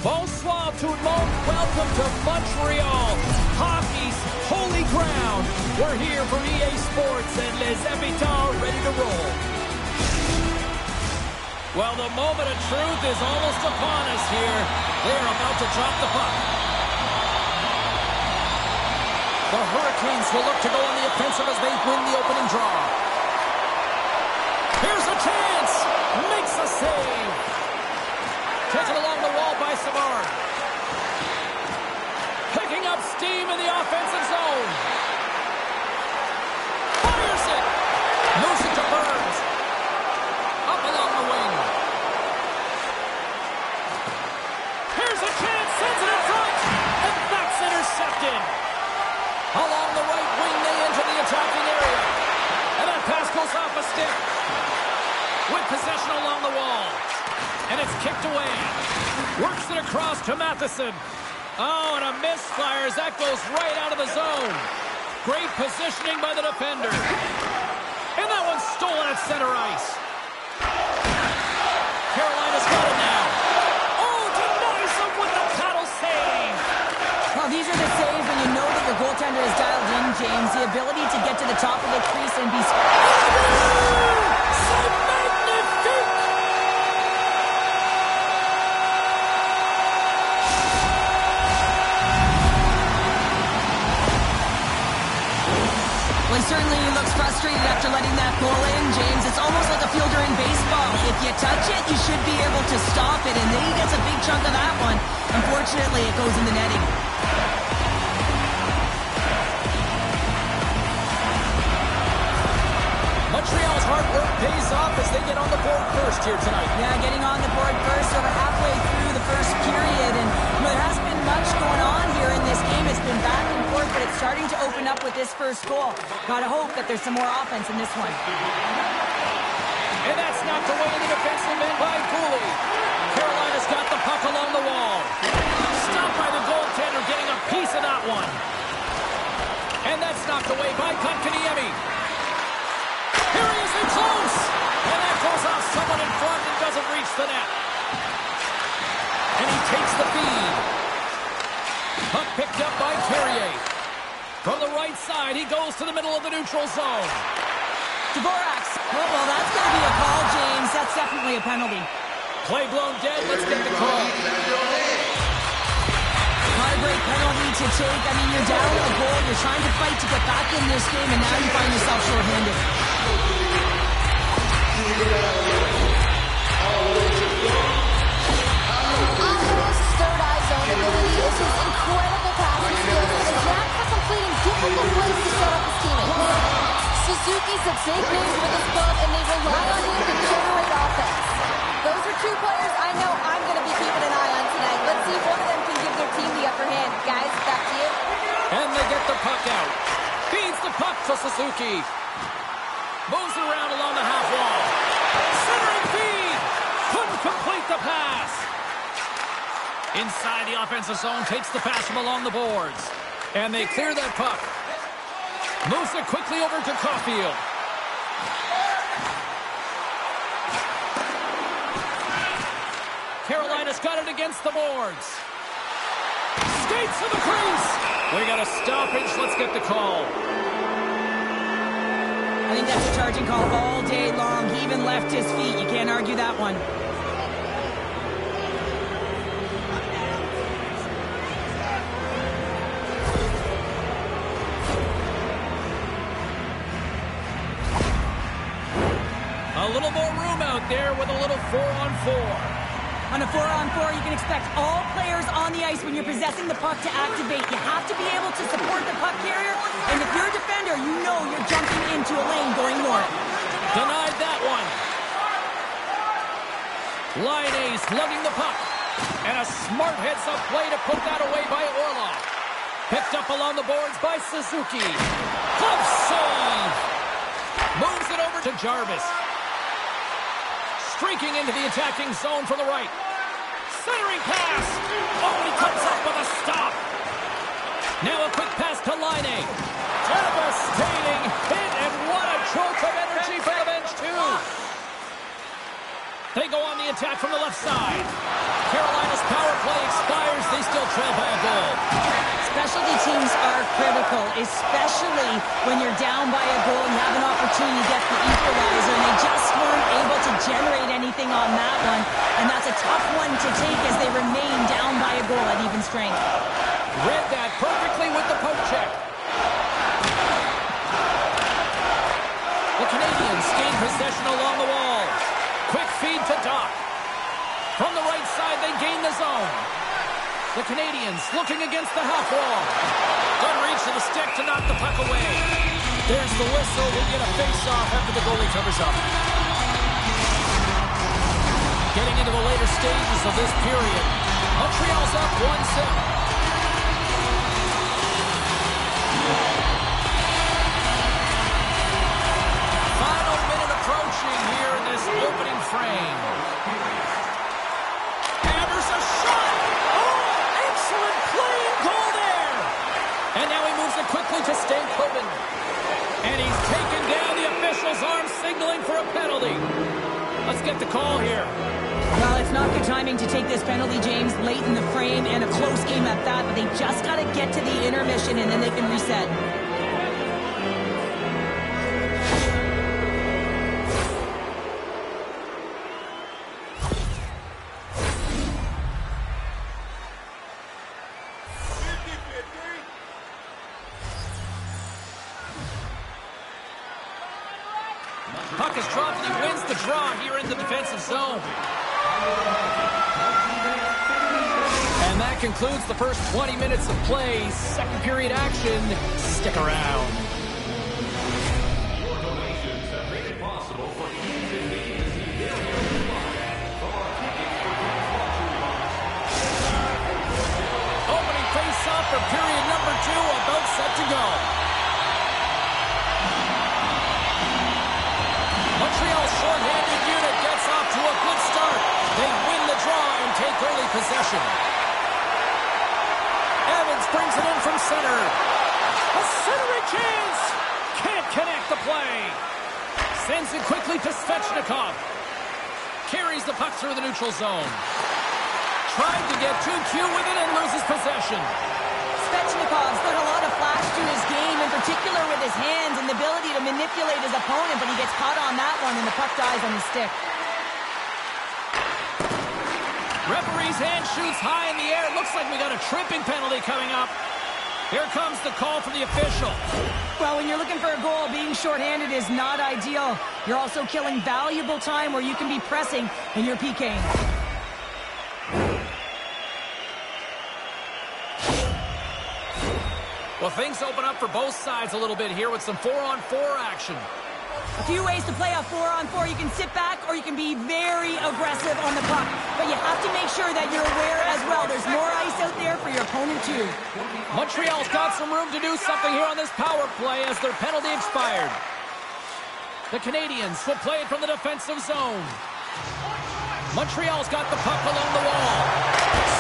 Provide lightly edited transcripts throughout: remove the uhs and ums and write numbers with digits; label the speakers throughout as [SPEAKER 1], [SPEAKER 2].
[SPEAKER 1] Bonsoir tout le monde. Welcome to Montreal, hockey's holy ground. We're here for EA Sports and les habitants ready to roll. Well, the moment of truth is almost upon us here. They're about to drop the puck. The Hurricanes will look to go on the offensive as they win the opening draw. Here's a chance. Makes a save. Taken along the wall by Savard. Picking up steam in the offensive zone. Fires it. Moves it to Burns. Up along the wing. Here's a chance. Sends it in front. And that's intercepted. Along the right wing, they enter the attacking area. And that pass goes off a stick. With possession along the wall. And it's kicked away. Works it across to Matheson. Oh, and a misfire as that goes right out of the zone. Great positioning by the defender. And that one's stolen at center ice. Carolina's got it now. Oh, denies him with the paddle save.
[SPEAKER 2] Well, these are the saves when you know that your goaltender is dialed in, James. The ability to get to the top of the crease and be... Certainly he looks frustrated after letting that goal in, James. It's almost like a fielder in baseball. If you touch it, you should be able to stop it, and then he gets a big chunk of that one. Unfortunately, it goes in the netting.
[SPEAKER 1] Montreal's hard work pays off as they get on the board first here tonight.
[SPEAKER 2] Yeah, getting on the board first over halfway through the first period, and there hasn't been much going on here in this game. It's been back and forth, but it's starting to open up with this first goal. Gotta hope that there's some more offense in this one.
[SPEAKER 1] And that's knocked away in the defensive end by Cooley. Carolina's got the puck along the wall. Stopped by the goaltender, getting a piece of that one. And that's knocked away by Kotkaniemi. Here he is in close. And that goes off someone in front and doesn't reach the net. And he takes the feed. Puck picked up by Carrier. From the right side, he goes to the middle of the neutral zone.
[SPEAKER 2] Dvorak. Well, that's going to be a call, James. That's definitely a penalty.
[SPEAKER 1] Play blown dead. Let's get the call.
[SPEAKER 2] Not a great penalty to take. I mean, you're down a goal. You're trying to fight to get back in this game, and now you find yourself shorthanded.
[SPEAKER 3] Alvarez's third-eye zone ability is his incredible passing skills and his knack for completing difficult plays to set up his teammates. Suzuki's a big name for this club, and they rely on him to generate offense. Those are two players I know I'm going to be keeping an eye on tonight. Let's see if one of them can give their team the upper hand. Guys, back to you.
[SPEAKER 1] And they get the puck out. Feeds the puck to Suzuki. Moves it around along the half wall. Centering feed. Couldn't complete the pass. Inside the offensive zone, takes the pass from along the boards. And they clear that puck. Moves it quickly over to Caulfield. Carolina's got it against the boards. Skates to the crease. We got a stoppage. Let's get the call.
[SPEAKER 2] I think that's a charging call all day long. He even left his feet. You can't argue that one.
[SPEAKER 1] A little more room out there with a little 4-on-4.
[SPEAKER 2] On a 4-on-4, you can expect all players on the ice when you're possessing the puck to activate. You have to be able to support the puck carrier, and if you're a defender, you know you're jumping into a lane going north.
[SPEAKER 1] Denied that one. Line ace lugging the puck. And a smart heads-up play to put that away by Orlov. Picked up along the boards by Suzuki. Glove save. Moves it over to Jarvis. Streaking into the attacking zone from the right. Centering pass. Oh, he comes up with a stop. Now a quick pass to Laine. Devastating hit, and what a jolt of energy for the bench, too. They go on the attack from the left side. Carolina's power play expires. They still trail by a goal.
[SPEAKER 2] Specialty teams are critical, especially when you're down by a goal and you have an opportunity to get the equalizer, and they just weren't able to generate anything on that one. And that's a tough one to take as they remain down by a goal at even strength.
[SPEAKER 1] Read that perfectly with the poke check. The Canadiens gain possession along the walls. Quick feed to Doc. From the right side, they gain the zone. The Canadiens looking against the half wall. Good reach to the stick to knock the puck away. There's the whistle. We'll get a face-off after the goalie covers up. Getting into the later stages of this period. Montreal's up 1-0. Final minute approaching here in this opening frame. Hammers a shot. Oh, excellent play and goal there. And now he moves it quickly to Stankoven. And he's taken down. The official's arm signaling for a penalty. Let's get the call here.
[SPEAKER 2] Well, it's not good timing to take this penalty, James, late in the frame, and a close game at that, but they just got to get to the intermission, and then they can reset.
[SPEAKER 1] Puck is dropped and he wins the draw here in the defensive zone. And that concludes the first 20 minutes of play. Second period action. Stick around.
[SPEAKER 4] Your donations have made it possible for you to be
[SPEAKER 1] Opening face-off for period number 2, about set to go. Montreal's short-handed unit gets off to a good start. They win the draw and take early possession. Evans brings it in from center. A centering chance. Can't connect the play. Sends it quickly to Svechnikov. Carries the puck through the neutral zone. Tried to get too cute with it and loses possession.
[SPEAKER 2] Svechnikov's got a lot of flash to his game, in particular with his hands and the ability to manipulate his opponent, but he gets caught on that one and the puck dies on his stick.
[SPEAKER 1] Referee's hand shoots high in the air. Looks like we got a tripping penalty coming up. Here comes the call from the official.
[SPEAKER 2] Well, when you're looking for a goal, being shorthanded is not ideal. You're also killing valuable time where you can be pressing and you're PKing.
[SPEAKER 1] Well, things open up for both sides a little bit here with some 4-on-4 action.
[SPEAKER 2] A few ways to play a 4-on-4. You can sit back or you can be very aggressive on the puck. But you have to make sure that you're aware as well. There's more ice out there for your opponent too.
[SPEAKER 1] Montreal's got some room to do something here on this power play as their penalty expired. The Canadiens will play it from the defensive zone. Montreal's got the puck along the wall.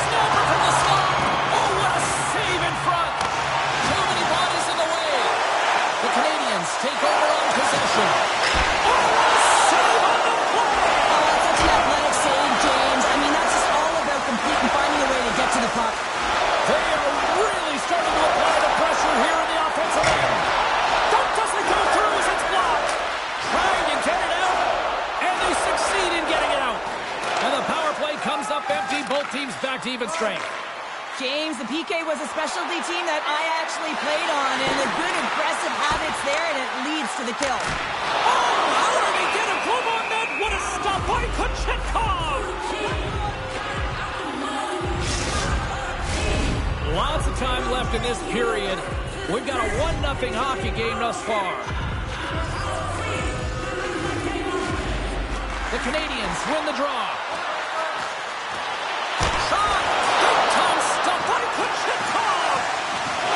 [SPEAKER 1] Snapper from the slot. Oh, what a save in front. Too many bodies in the way. The Canadiens take over on possession. Oh, what a save on the play.
[SPEAKER 2] Oh, that's such an athletic save, James. I mean, that's just all about completing, finding a way to get to the puck.
[SPEAKER 1] They are really starting to apply the pressure here in the offensive end. That doesn't go through as it's blocked. Trying to get it out, and they succeed in getting it out. And the power play comes up empty. Both teams back to even strength.
[SPEAKER 2] James, the PK was a specialty team that I actually played on, and the good aggressive habits there, and it leads to the kill.
[SPEAKER 1] Oh, how did he get a glove on that? What a stop by Kochetkov! Lots of time left in this period. We've got a 1-0 hockey game thus far. The Canadiens win the draw. Shot! Big time stop by Kochetkov!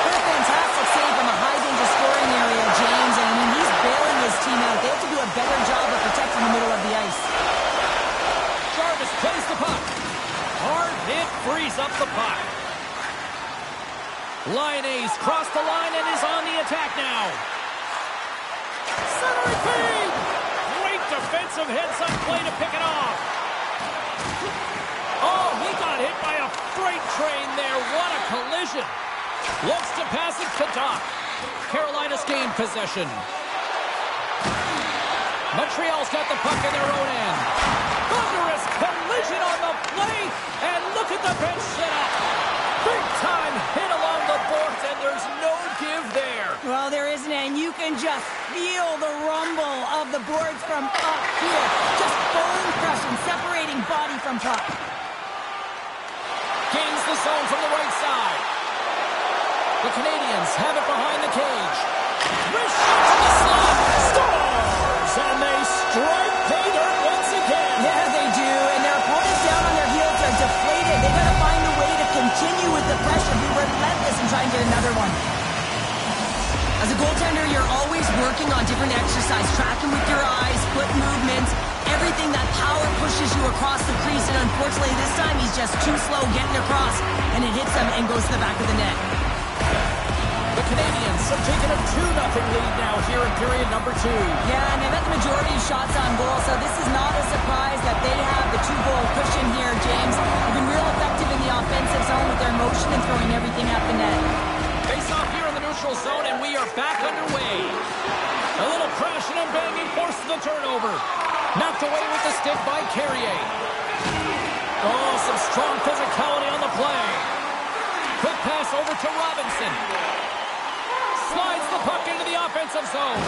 [SPEAKER 2] What a fantastic save from a high-danger scoring area, James. And I mean, he's bailing his team out. They have to do a better job of protecting the middle of the ice.
[SPEAKER 1] Jarvis plays the puck. Hard hit frees up the puck. Line Ace crossed the line and is on the attack now. Centering feed! Great defensive heads-up play to pick it off. Looks to pass it to Doc. Carolina's gained possession. Montreal's got the puck in their own end. Thunderous collision on the play. And look at the bench setup. Big time hit along the boards, and there's no give there.
[SPEAKER 2] Well, there isn't, and you can just feel the rumble of the boards from up here. Just bone crushing, separating body from puck.
[SPEAKER 1] Gains the zone from the right side. The Canadiens have it behind the cage. Wrist shot to the slot. Scores! And they strike pay dirt once again.
[SPEAKER 2] Yeah, they do, and their opponents down on their heels are deflated. They got to find a way to continue with the pressure, be relentless, and try and get another one. As a goaltender, you're always working on different exercise, tracking with your eyes, foot movements, everything that power pushes you across the crease, and unfortunately this time he's just too slow getting across, and it hits him and goes to the back of the net.
[SPEAKER 1] The Canadiens have taken a 2-0 lead now here in period number 2.
[SPEAKER 2] Yeah, and they've got the majority of shots on goal, so this is not a surprise that they have the 2-goal cushion here, James. They've been real effective in the offensive zone with their motion and throwing everything at the net.
[SPEAKER 1] Face off here in the neutral zone, and we are back underway. A little crashing and banging forces the turnover. Knocked away with the stick by Carrier. Oh, some strong physicality on the play. Quick pass over to Robinson. Slides the puck into the offensive zone.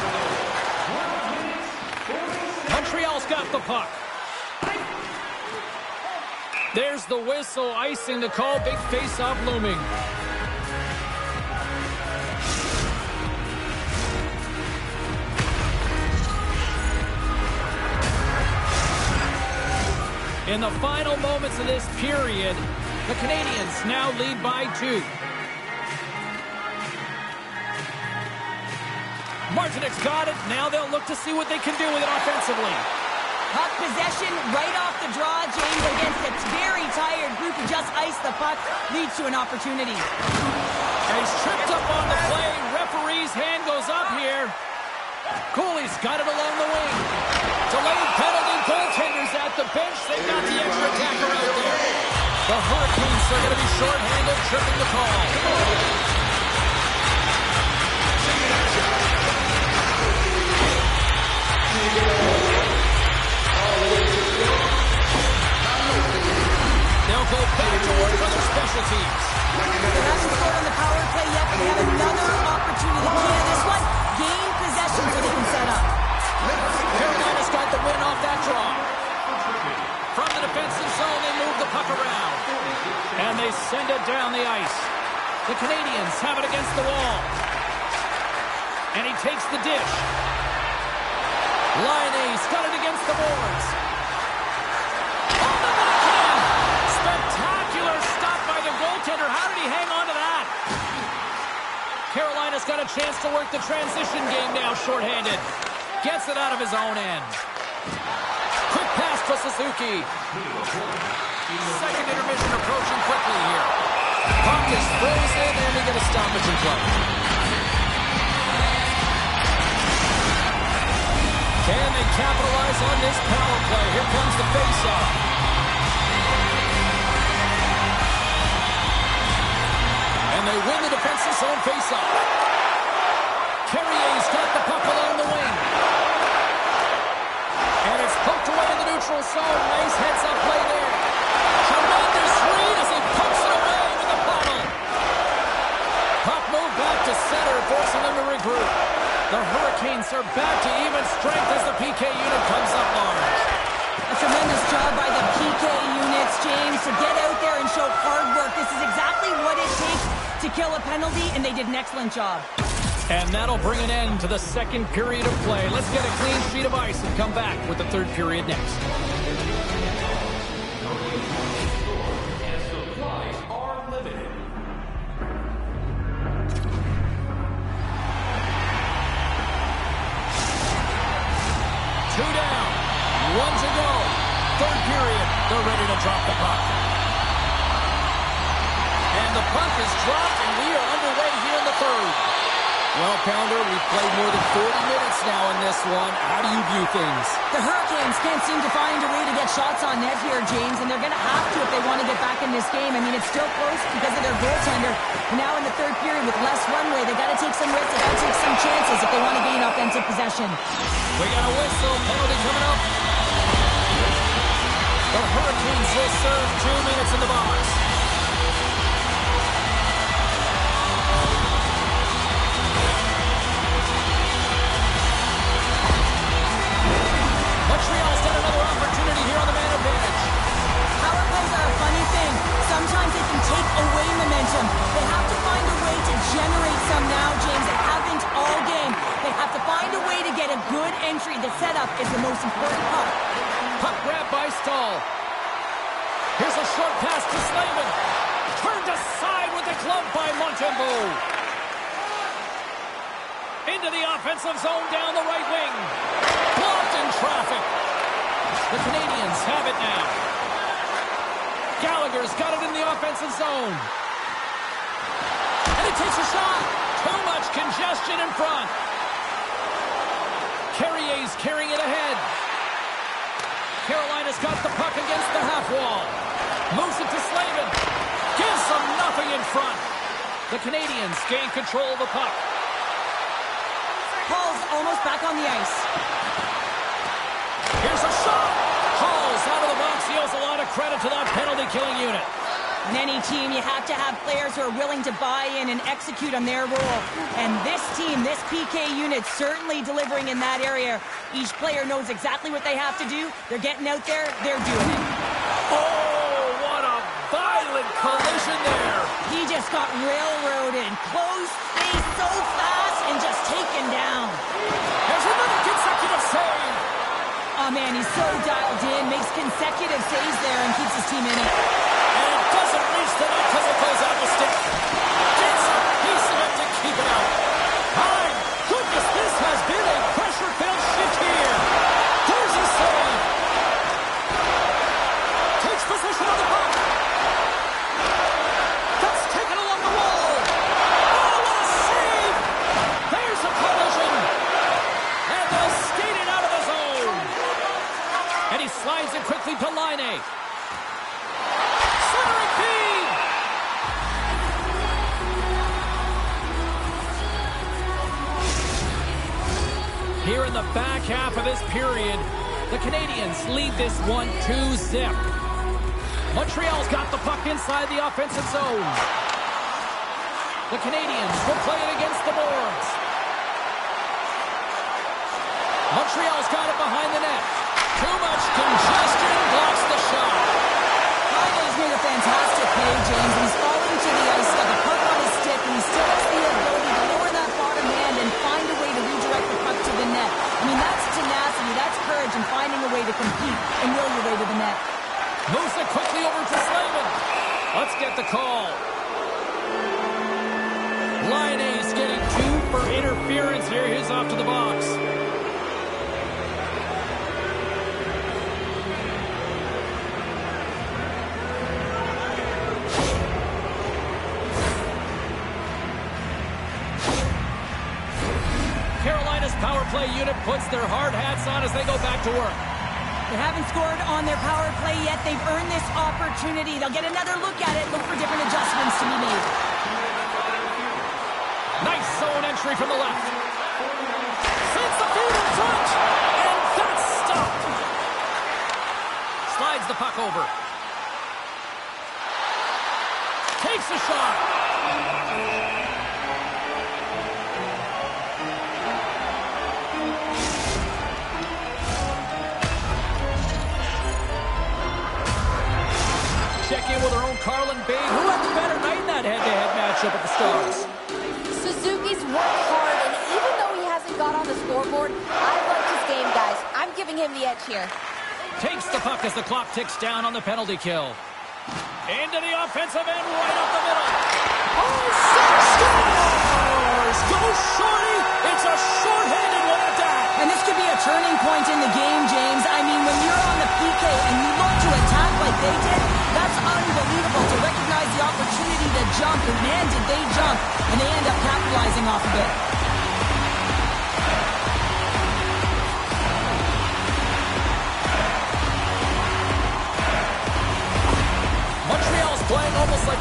[SPEAKER 1] Montreal's got the puck. There's the whistle, icing the call. Big face-off looming. In the final moments of this period, the Canadiens now lead by 2. Martinek's got it. Now they'll look to see what they can do with it offensively.
[SPEAKER 2] Puck possession right off the draw, James, against a very tired group who just iced the puck, leads to an opportunity.
[SPEAKER 1] And he's tripped up on the play. Referee's hand goes up here. Cooley's got it along the wing. Delayed penalty, goaltenders at the bench. They've got the extra attacker out there. The Hurricanes are going to be shorthanded, tripping the call. They'll go back to work on their special teams.
[SPEAKER 2] They haven't scored on the power play yet, but they have another opportunity. Key to this one, gain possession so they can set up.
[SPEAKER 1] Carolina's got the win off that draw. From the defensive zone, they move the puck around. And they send it down the ice. The Canadiens have it against the wall. And he takes the dish. Liney's got it against the boards. Oh, the backhand! Spectacular stop by the goaltender. How did he hang on to that? Carolina's got a chance to work the transition game now, shorthanded. Gets it out of his own end. Quick pass to Suzuki. Second intermission approaching quickly here. Puck is frozen, and they get a stoppage in play. Can they capitalize on this power play? Here comes the face-off. And they win the defensive zone face-off. Carrier's got the puck along the wing. And it's poked away in the neutral zone. Nice heads-up play there. Tremendous read as he pokes it away with the bottle. Puck moved back to center, forcing them to regroup. The Hurricanes are back to even strength as the PK unit comes up large.
[SPEAKER 2] A tremendous job by the PK units, James, to get out there and show hard work. This is exactly what it takes to kill a penalty, and they did an excellent job.
[SPEAKER 1] And that'll bring an end to the second period of play. Let's get a clean sheet of ice and come back with the third period next.
[SPEAKER 4] And supplies are limited.
[SPEAKER 1] Two down, one to go. Third period, they're ready to drop the puck. And the puck is dropped, and we are underway here in the third. Well, Pounder, we've played more than 40 minutes now in this one. How do you view things?
[SPEAKER 2] The Hurricanes can't seem to find a way to get shots on net here, James, and they're going to have to if they want to get back in this game. I mean, it's still close because of their goaltender. Now in the third period with less runway, they got to take some risks, they got to take some chances if they want to gain offensive possession.
[SPEAKER 1] We got a whistle, penalty coming up. The Hurricanes will serve 2 minutes in the box. Montreal's got another opportunity here on the man advantage.
[SPEAKER 2] Power plays are a funny thing. Sometimes they can take away momentum. They have to find a way to generate some now, James. They haven't all game. They have to find a way to get a good entry. The setup is the most important part.
[SPEAKER 1] Puck grab by Stahl. Here's a short pass to Slavin. Turned aside with the glove by Montembeault. Into the offensive zone down the right wing. Blocked in traffic. The Canadiens have it now. Gallagher's got it in the offensive zone. And he takes a shot. Too much congestion in front. Carrier's carrying it ahead. Carolina's got the puck against the half wall. Moves it to Slavin. Gives them nothing in front. The Canadiens gain control of the puck.
[SPEAKER 2] Hall's almost back on the ice.
[SPEAKER 1] Here's a shot. Hall's out of the box. He owes a lot of credit to that penalty-killing unit.
[SPEAKER 2] In any team, you have to have players who are willing to buy in and execute on their role. And this team, this PK unit, certainly delivering in that area. Each player knows exactly what they have to do. They're getting out there. They're doing it.
[SPEAKER 1] Oh, what a violent collision there.
[SPEAKER 2] He just got railroaded. Closed space so fast and just taken down.
[SPEAKER 1] There's another consecutive save.
[SPEAKER 2] Oh, man, he's so dialed in. Makes consecutive saves there and keeps his team in it.
[SPEAKER 1] And it doesn't reach the net because it goes out the stick. Gets a piece of it to keep it out. My goodness, this has been a pressure-filled shift here. There's a save. Takes possession of the puck. That's taken along the wall. Oh, what a save. There's a collision. And they'll skate it out of the zone. And he slides it quickly to Laine. Centering feed. Here in the back half of this period, the Canadiens lead this 1-2 zip. Montreal's got the puck inside the offensive zone. The Canadiens will play it against the boards. Montreal's got it behind the net. Too much congestion blocks the shot.
[SPEAKER 2] Laine's made a fantastic play, James. He's falling to the ice, got the puck on his stick, and he still has the ability to lower that bottom hand and find a way to redirect the puck to the net. I mean, that's tenacity, that's courage, and finding a way to compete and will your way to the net.
[SPEAKER 1] Moves it quickly over to Slavin. Let's get the call. Laine's getting 2 for interference here. He's off to the box. Carolina's power play unit puts their hard hats on as they go back to work.
[SPEAKER 2] They haven't scored on their power play yet. They've earned this opportunity. They'll get another look at it, look for different adjustments to be made.
[SPEAKER 1] Nice zone entry from the left. Sends the feed in front, and that's stopped. Slides the puck over. Takes a shot. Check in with our own Carlin Babe. Who had the better night in that head-to-head matchup at the Stars?
[SPEAKER 3] Suzuki's worked hard, and even though he hasn't got on the scoreboard, I like his game, guys. I'm giving him the edge here.
[SPEAKER 1] Takes the puck as the clock ticks down on the penalty kill. Into the offensive end, right up the middle. Oh, scores! Go Shorty! It's a short-handed one at that.
[SPEAKER 2] And this could be a turning point in the game, James. I mean, when you're on the PK and you look to attack like they did, that's unbelievable to recognize the opportunity to jump. And man, did they jump. And they end up capitalizing off of it.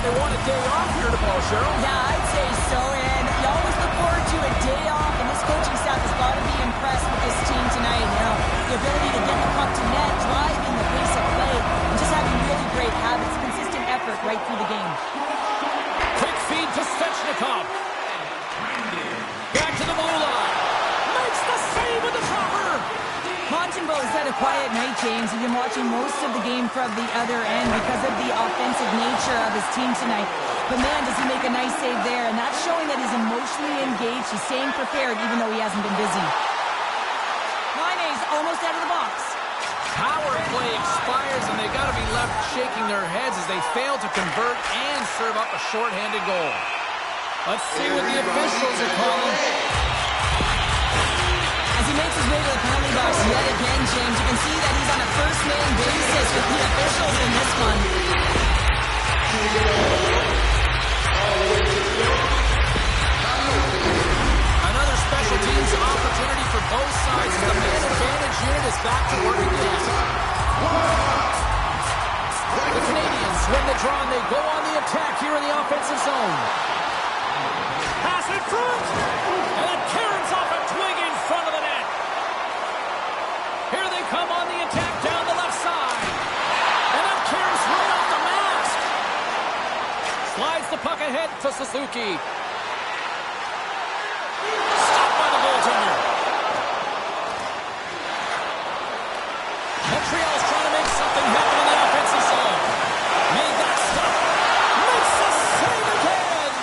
[SPEAKER 1] they want a day off here tomorrow, Cheryl.
[SPEAKER 2] Yeah, I'd say so, and you always look forward to a day off, and this coaching staff has got to be impressed with this team tonight. You know, the ability to get the puck to net, driving the pace of play, and just having really great habits, consistent effort right through the game.
[SPEAKER 1] Quick feed to Svechnikov. Back to the blue line. Makes the save with the dropper.
[SPEAKER 2] Montembeault has had a quiet night, James. You've been watching most of the game from the other end because of the offensive nature of his team tonight. But man, does he make a nice save there, and that's showing that he's emotionally engaged. He's staying prepared even though he hasn't been busy. Line's almost out of the box.
[SPEAKER 1] Power play expires, and they've got to be left shaking their heads as they fail to convert and serve up a shorthanded goal. Let's see what the officials are calling.
[SPEAKER 2] As he makes his way to the penalty box yet again, James, you can see that he's on a first-name basis with the officials in this one.
[SPEAKER 1] Another special teams opportunity for both sides as the man advantage unit is back to work again. The Canadiens win the draw and they go on the attack here in the offensive zone. Pass in front! And it caroms off a twig in front of the net. Here they come on the attack down the left side. And that caroms right off the mask. Slides the puck ahead to Suzuki. Stopped by the goaltender. Montreal's trying to make something happen in the offensive zone. Made that stop. Makes the save again.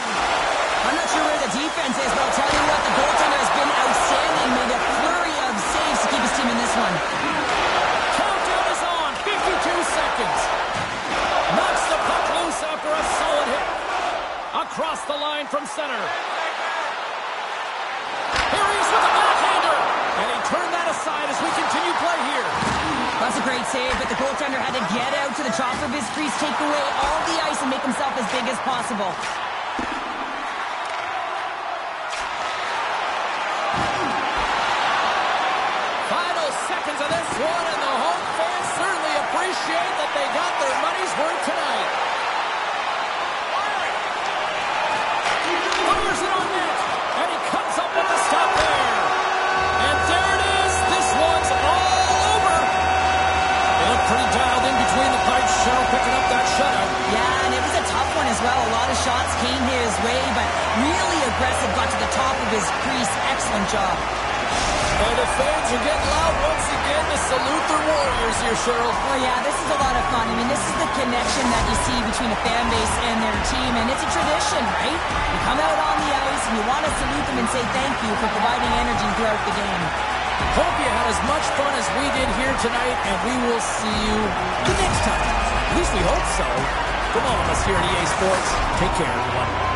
[SPEAKER 2] I'm not sure where the defense is, but I'll tell you what, the goaltender has been outstanding. Made a flurry of saves to keep his team in this one.
[SPEAKER 1] Countdown is on. 52 seconds. Knocks the puck loose after a solid hit. Across the line from center. Here he is with a backhander. And he turned that aside as we continue play here.
[SPEAKER 2] That's a great save, but the goaltender had to get out to the top of his crease, take away all the ice, and make himself as big as possible.
[SPEAKER 1] Final seconds of this one, and the home fans certainly appreciate that they got their money's worth tonight. Fires it on net, and he comes up with the stop there. And there it is. This one's all over. They look pretty dialed in between the pipes. Cheryl picking up that shutout.
[SPEAKER 2] Yeah, and it was a tough one as well. A lot of shots came his way, but really aggressive, got to the top of his crease. Excellent job.
[SPEAKER 1] And the fans are getting loud once again to salute their warriors here, Cheryl.
[SPEAKER 2] Oh, yeah, this is a lot of fun. I mean, this is the connection that you see between a fan base and their team, and it's a tradition, right? You come out on the ice, and you want to salute them and say thank you for providing energy throughout the game.
[SPEAKER 1] Hope you had as much fun as we did here tonight, and we will see you the next time. At least we hope so. From all of us here at EA Sports, take care, everyone.